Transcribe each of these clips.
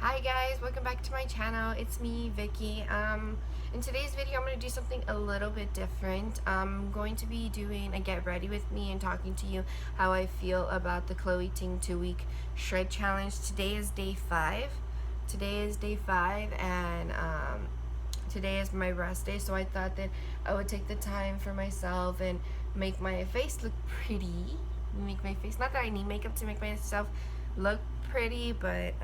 Hi guys, welcome back to my channel. It's me, Vicky. In today's video, I'm going to do something a little bit different. I'm going to be doing a get ready with me and talking to you how I feel about the Chloe Ting 2-week shred challenge. Today is day 5. And today is my rest day, so I thought that I would take the time for myself and make my face look pretty. Not that I need makeup to make myself look pretty, but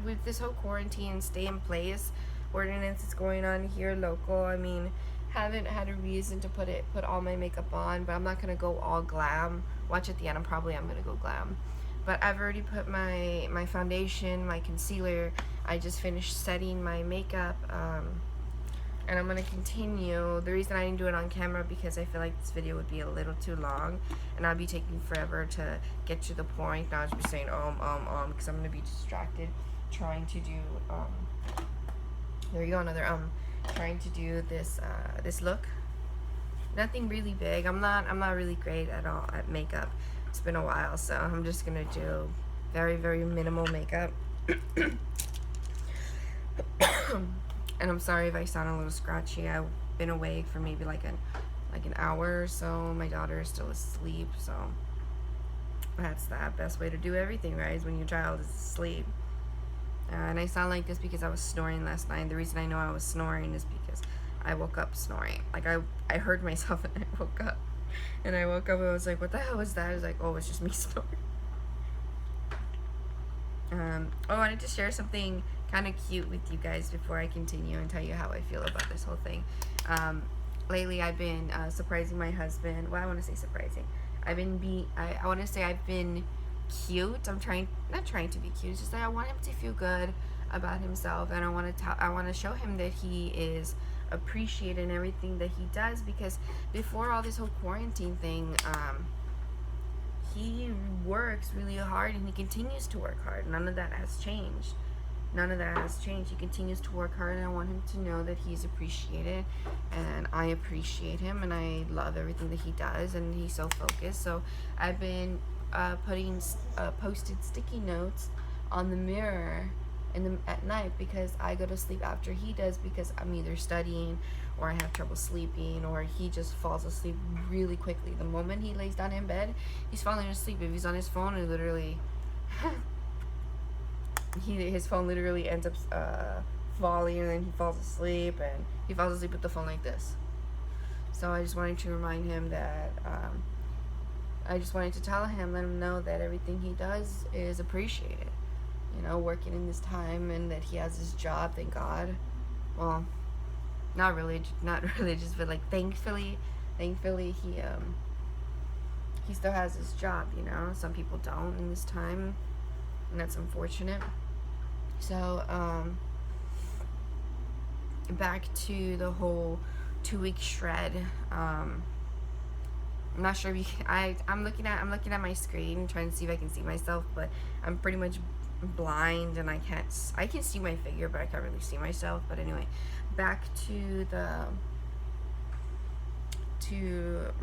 with this whole quarantine stay in place ordinance that's going on here local, I mean, haven't had a reason to put all my makeup on, but I'm not gonna go all glam. Watch at the end, I'm gonna go glam. But I've already put my foundation, my concealer. I just finished setting my makeup, and I'm gonna continue. The reason I didn't do it on camera because I feel like this video would be a little too long and I'll be taking forever to get to the point. Now I'll just be saying because I'm gonna be distracted trying to do there you go, another trying to do this this look. Nothing really big. I'm not really great at all at makeup. It's been a while, so I'm just gonna do very, very minimal makeup. And I'm sorry if I sound a little scratchy. I've been awake for maybe like an hour or so. My daughter is still asleep, so that's the best way to do everything, right? Is when your child is asleep. And I sound like this because I was snoring last night. The reason I know I was snoring is because I woke up snoring. Like I heard myself and I woke up. And I woke up and I was like, what the hell was that? I was like, oh, it's just me snoring. I wanted to share something kind of cute with you guys before I continue and tell you how I feel about this whole thing. Lately I've been surprising my husband. Well, I want to say surprising. I want to say I've been cute. I'm not trying to be cute. It's just that I want him to feel good about himself, and I want to show him that he is appreciated in everything that he does, because before all this whole quarantine thing, he works really hard and he continues to work hard. None of that has changed. He continues to work hard, and I want him to know that he's appreciated, and I appreciate him, and I love everything that he does, and he's so focused. So I've been putting posted sticky notes on the mirror at night, because I go to sleep after he does, because I'm either studying or I have trouble sleeping, or he just falls asleep really quickly. The moment he lays down in bed, he's falling asleep. If he's on his phone, it literally his phone literally ends up falling, and then he falls asleep, and he falls asleep with the phone like this. So I just wanted to remind him that I just wanted to tell him, let him know that everything he does is appreciated. You know, working in this time, and that he has his job, thank God. Well, not really, just but like thankfully he still has his job, you know. Some people don't in this time, and that's unfortunate. So back to the whole 2-week shred. I'm not sure if you can, I'm looking at my screen trying to see if I can see myself, but I'm pretty much blind and I can see my figure, but I can't really see myself. But anyway, back to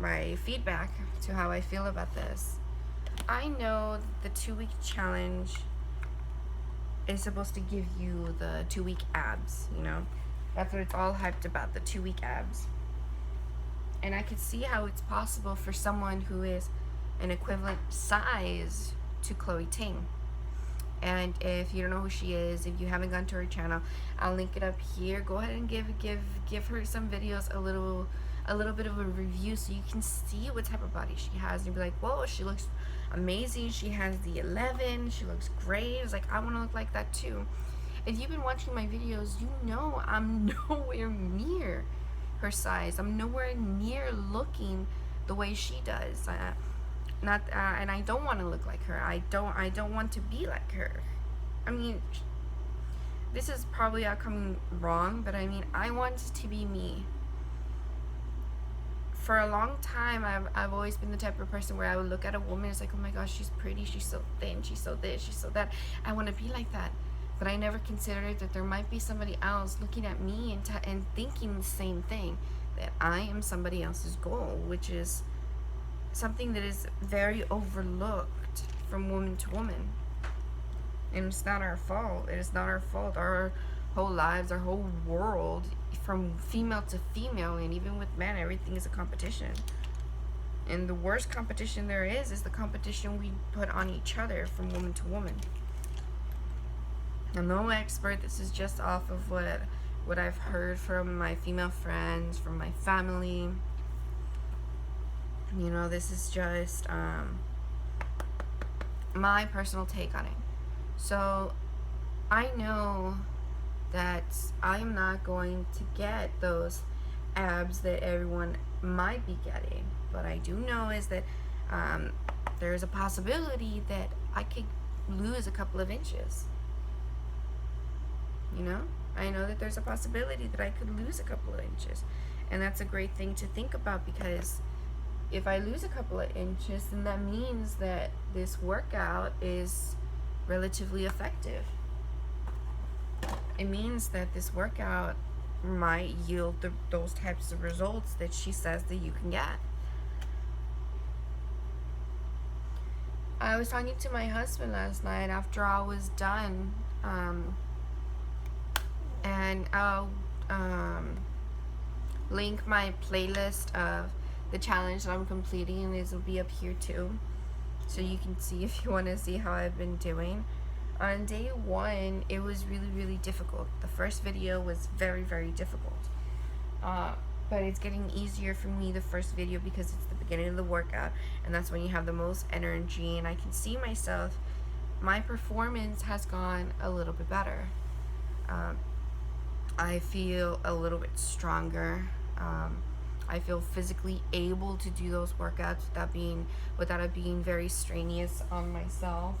my feedback to how I feel about this. I know the 2-week challenge is supposed to give you the 2-week abs, you know. That's what it's all hyped about, the 2-week abs. And I could see how it's possible for someone who is an equivalent size to Chloe Ting. And if you don't know who she is, if you haven't gone to her channel, I'll link it up here. Go ahead and give her some videos, a little bit of a review, so you can see what type of body she has, and be like, whoa, she looks amazing. She has the 11. She looks great. It's like, I want to look like that too. If you've been watching my videos, you know I'm nowhere near her size. I'm nowhere near looking the way she does. And I don't want to look like her. I don't want to be like her. I mean, this is probably coming wrong, but I mean, I want to be me. For a long time, I've always been the type of person where I would look at a woman, it's like, oh my gosh, she's pretty, she's so thin, she's so this, she's so that. I want to be like that. But I never considered that there might be somebody else looking at me and thinking the same thing, that I am somebody else's goal, which is something that is very overlooked from woman to woman. And it's not our fault. It is not our fault. Our whole lives, our whole world, from female to female, and even with men, everything is a competition. And the worst competition there is the competition we put on each other from woman to woman. I'm no expert. This is just off of what I've heard from my female friends, from my family. You know, this is just my personal take on it. So I know that I'm not going to get those abs that everyone might be getting. What I do know is that there's a possibility that I could lose a couple of inches. You know? I know that there's a possibility that I could lose a couple of inches. And that's a great thing to think about, because if I lose a couple of inches, then that means that this workout is relatively effective. It means that this workout might yield those types of results that she says that you can get. I was talking to my husband last night after I was done, and I'll link my playlist of the challenge that I'm completing, and this will be up here too, so you can see if you want to see how I've been doing. On day 1, it was really difficult. The first video was very difficult, but it's getting easier for me, the first video, because it's the beginning of the workout, and that's when you have the most energy, and I can see myself, my performance has gone a little bit better. I feel a little bit stronger. I feel physically able to do those workouts without it being very strenuous on myself.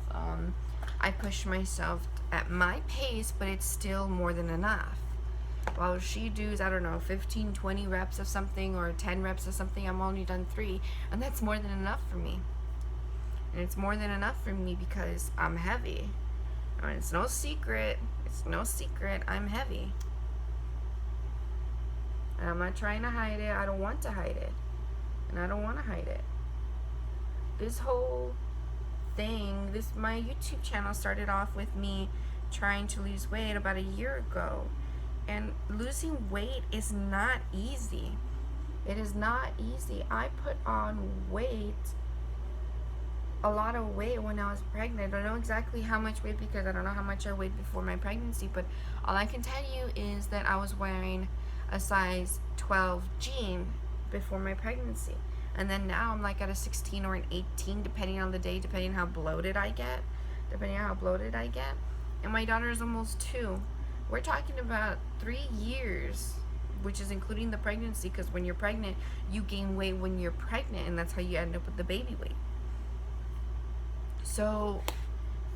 I push myself at my pace, but it's still more than enough. While she does, I don't know, 15, 20 reps of something, or 10 reps of something, I'm only done 3, and that's more than enough for me. And it's more than enough for me because I'm heavy. I mean, it's no secret, I'm heavy. And I'm not trying to hide it. I don't want to hide it. And I don't want to hide it. This whole thing, my YouTube channel started off with me trying to lose weight about a year ago. And losing weight is not easy. It is not easy. I put on weight, a lot of weight, when I was pregnant. I don't know exactly how much weight, because I don't know how much I weighed before my pregnancy, but all I can tell you is that I was wearing a size 12 jean before my pregnancy, and then now I'm like at a 16 or an 18, depending on the day, depending on how bloated I get, and my daughter is almost 2. We're talking about 3 years, which is including the pregnancy, because when you're pregnant, you gain weight when you're pregnant, and that's how you end up with the baby weight. So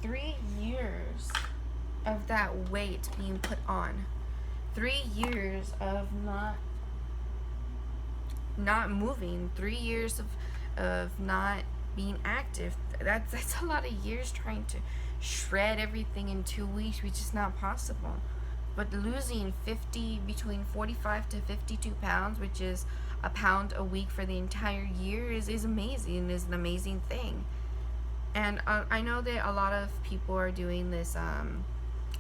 3 years of that weight being put on, 3 years of not moving, 3 years of not being active. That's a lot of years trying to shred everything in 2 weeks, which is not possible. But losing between 45 to 52 pounds, which is a pound a week for the entire year, is amazing. Is an amazing thing. And I know that a lot of people are doing this,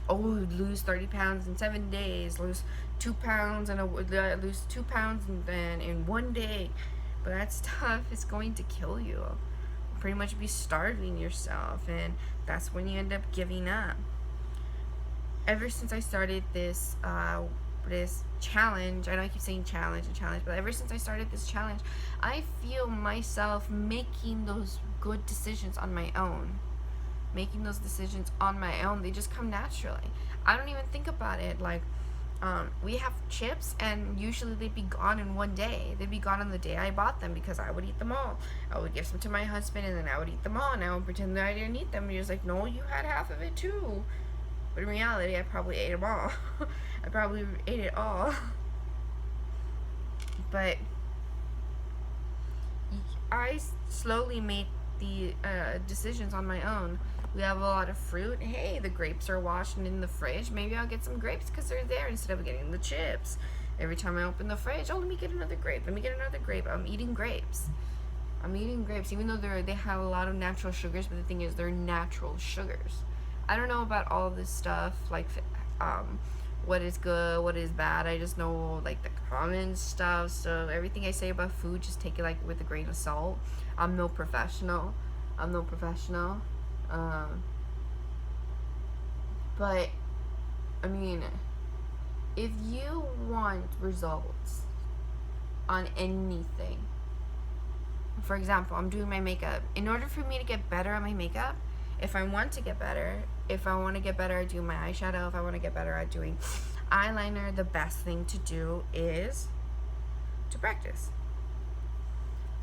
lose 30 pounds in 7 days, lose 2 pounds lose 2 pounds in 1 day. But that stuff is going to kill you. Pretty much be starving yourself, and that's when you end up giving up. Ever since I started this challenge, I know I keep saying challenge, but ever since I started this challenge, I feel myself making those good decisions on my own. They just come naturally. I don't even think about it. Like, we have chips, and usually they'd be gone in 1 day. They'd be gone on the day I bought them, because I would eat them all. I would give some to my husband, and then I would eat them all, and I would pretend that I didn't eat them. And he was like, no, you had half of it too. But in reality, I probably ate them all. I probably ate it all. But I slowly made the decisions on my own. We have a lot of fruit. Hey, the grapes are washed and in the fridge. Maybe I'll get some grapes because they're there instead of getting the chips. Every time I open the fridge, let me get another grape. I'm eating grapes. Even though they have a lot of natural sugars, but the thing is, they're natural sugars. I don't know about all this stuff, like what is good, what is bad. I just know like the common stuff. So everything I say about food, just take it like with a grain of salt. I'm no professional. I'm no professional. But I mean, if you want results on anything, for example, I'm doing my makeup. In order for me to get better at my makeup, if I want to get better, if I want to get better at doing my eyeshadow, if I want to get better at doing eyeliner, the best thing to do is to practice.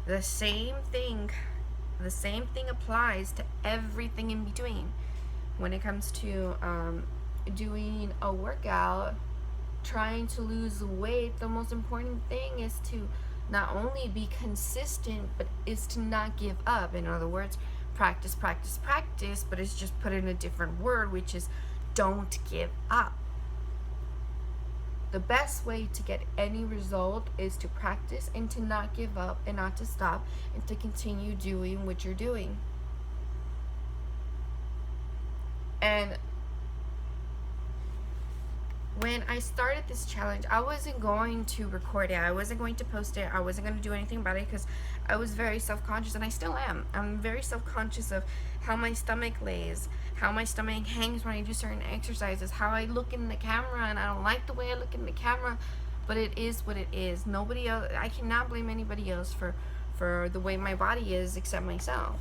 The same thing applies to everything in between. When it comes to doing a workout, trying to lose weight, the most important thing is to not only be consistent, but is to not give up. In other words, practice, practice, practice, but it's just put in a different word, which is don't give up. The best way to get any result is to practice and to not give up and not to stop and to continue doing what you're doing. And when I started this challenge, I wasn't going to record it. I wasn't going to post it. I wasn't going to do anything about it because I was very self-conscious, and I still am. I'm very self-conscious of how my stomach lays, how my stomach hangs when I do certain exercises, how I look in the camera, and I don't like the way I look in the camera, but it is what it is. Nobody else, I cannot blame anybody else for the way my body is except myself.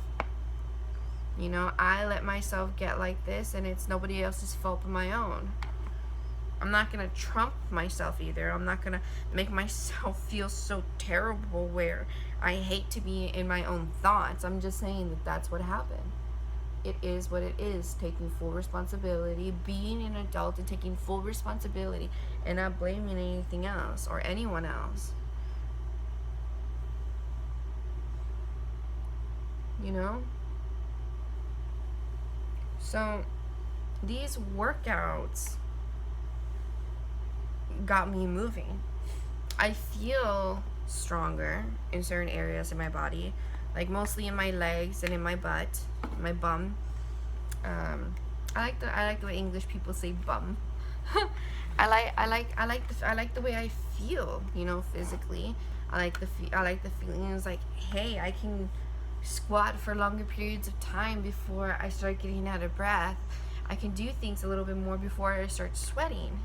You know, I let myself get like this, and it's nobody else's fault but my own. I'm not going to trump myself either. I'm not going to make myself feel so terrible where I hate to be in my own thoughts. I'm just saying that that's what happened. It is what it is. Taking full responsibility, being an adult and taking full responsibility and not blaming anything else or anyone else. You know? So, these workouts got me moving. I feel stronger in certain areas in my body, like mostly in my legs and in my butt, my bum. I like the way English people say bum. I like the way I feel, you know, physically. I like the feelings like, hey, I can squat for longer periods of time before I start getting out of breath. I can do things a little bit more before I start sweating.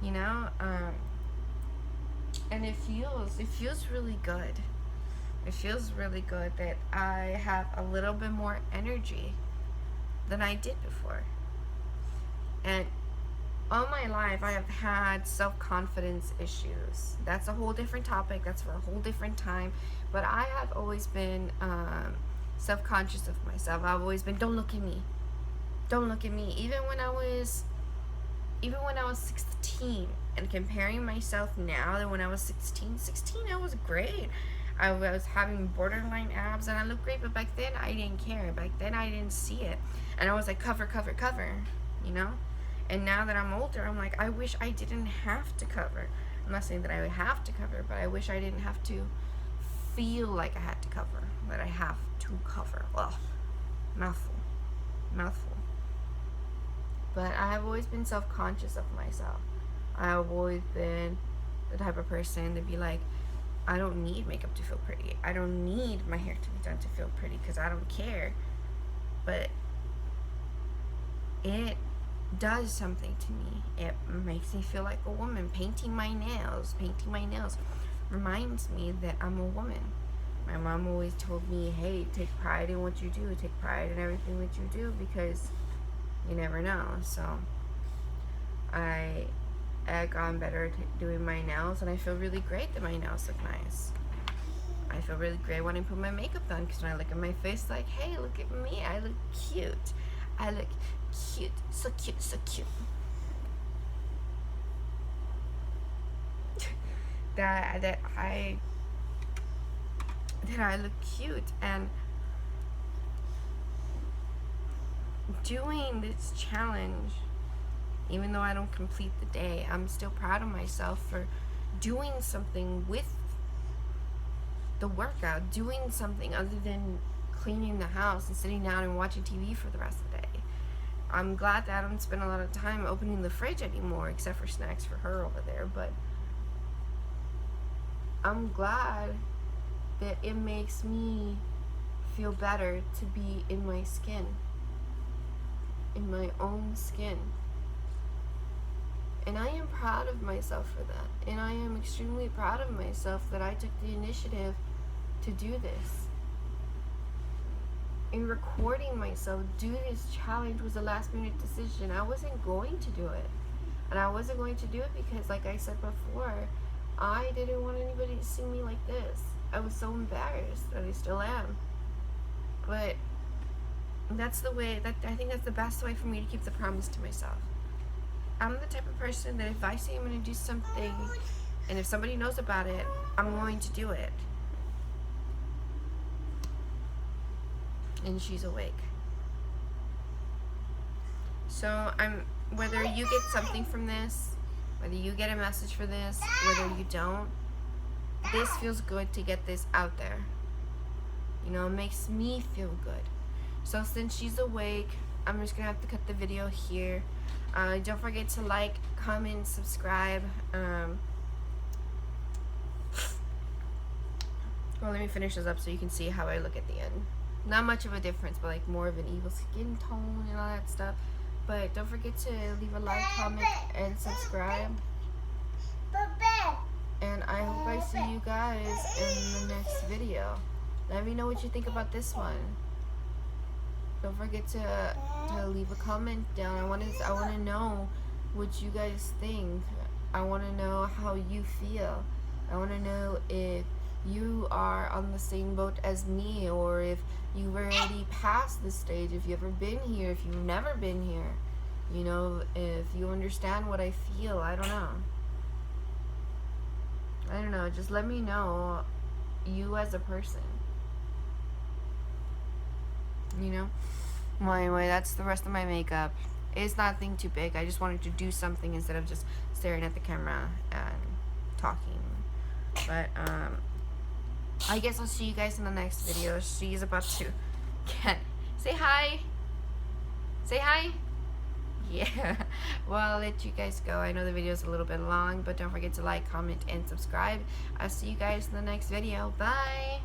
You know, and it feels really good. It feels really good that I have a little bit more energy than I did before. And all my life I have had self-confidence issues. That's a whole different topic. That's for a whole different time. But I have always been self-conscious of myself. I've always been, don't look at me. Don't look at me. Even when I was 16, and comparing myself now than when I was 16, I was great. I was having borderline abs and I looked great, but back then I didn't care. Back then I didn't see it. And I was like, cover, you know? And now that I'm older, I'm like, I wish I didn't have to cover. I'm not saying that I would have to cover, but I wish I didn't have to feel like I had to cover, that I have to cover. Ugh, mouthful. But I have always been self-conscious of myself. I have always been the type of person to be like, I don't need makeup to feel pretty. I don't need my hair to be done to feel pretty because I don't care. But it does something to me. It makes me feel like a woman. Painting my nails reminds me that I'm a woman. My mom always told me, hey, take pride in what you do. Take pride in everything that you do because you never know. So I gotten better at doing my nails, and I feel really great that my nails look nice. I feel really great when I put my makeup on because when I look at my face, like, hey, look at me, I look cute. I look cute, so cute, so cute. that I look cute, and doing this challenge, even though I don't complete the day, I'm still proud of myself for doing something with the workout, doing something other than cleaning the house and sitting down and watching TV for the rest of the day. I'm glad that I don't spend a lot of time opening the fridge anymore, except for snacks for her over there, but I'm glad that it makes me feel better to be in my skin, in my own skin. And I am proud of myself for that. And I am extremely proud of myself that I took the initiative to do this. And recording myself do this challenge was a last minute decision. I wasn't going to do it. And I wasn't going to do it because, like I said before, I didn't want anybody to see me like this. I was so embarrassed, that I still am. But that's the way, I think that's the best way for me to keep the promise to myself. I'm the type of person that if I say I'm going to do something, and if somebody knows about it, I'm going to do it. And she's awake. So whether you get something from this, whether you get a message for this, whether you don't, this feels good to get this out there. You know, it makes me feel good. So since she's awake, I'm just gonna have to cut the video here. Don't forget to like, comment, subscribe. Well, let me finish this up so you can see how I look at the end. Not much of a difference, but like more of an evil skin tone and all that stuff. But don't forget to leave a like, comment, and subscribe. And I hope I see you guys in the next video. Let me know what you think about this one. Don't forget to leave a comment down. I want to know what you guys think. I want to know how you feel. I want to know if you are on the same boat as me, or if you've already passed this stage, if you've ever been here, if you've never been here. You know, if you understand what I feel. I don't know. Just let me know you as a person. You know? Well, anyway, that's the rest of my makeup. It's nothing too big. I just wanted to do something instead of just staring at the camera and talking. But, I guess I'll see you guys in the next video. She's about to get... Say hi! Say hi! Yeah. Well, I'll let you guys go. I know the video is a little bit long, but don't forget to like, comment, and subscribe. I'll see you guys in the next video. Bye!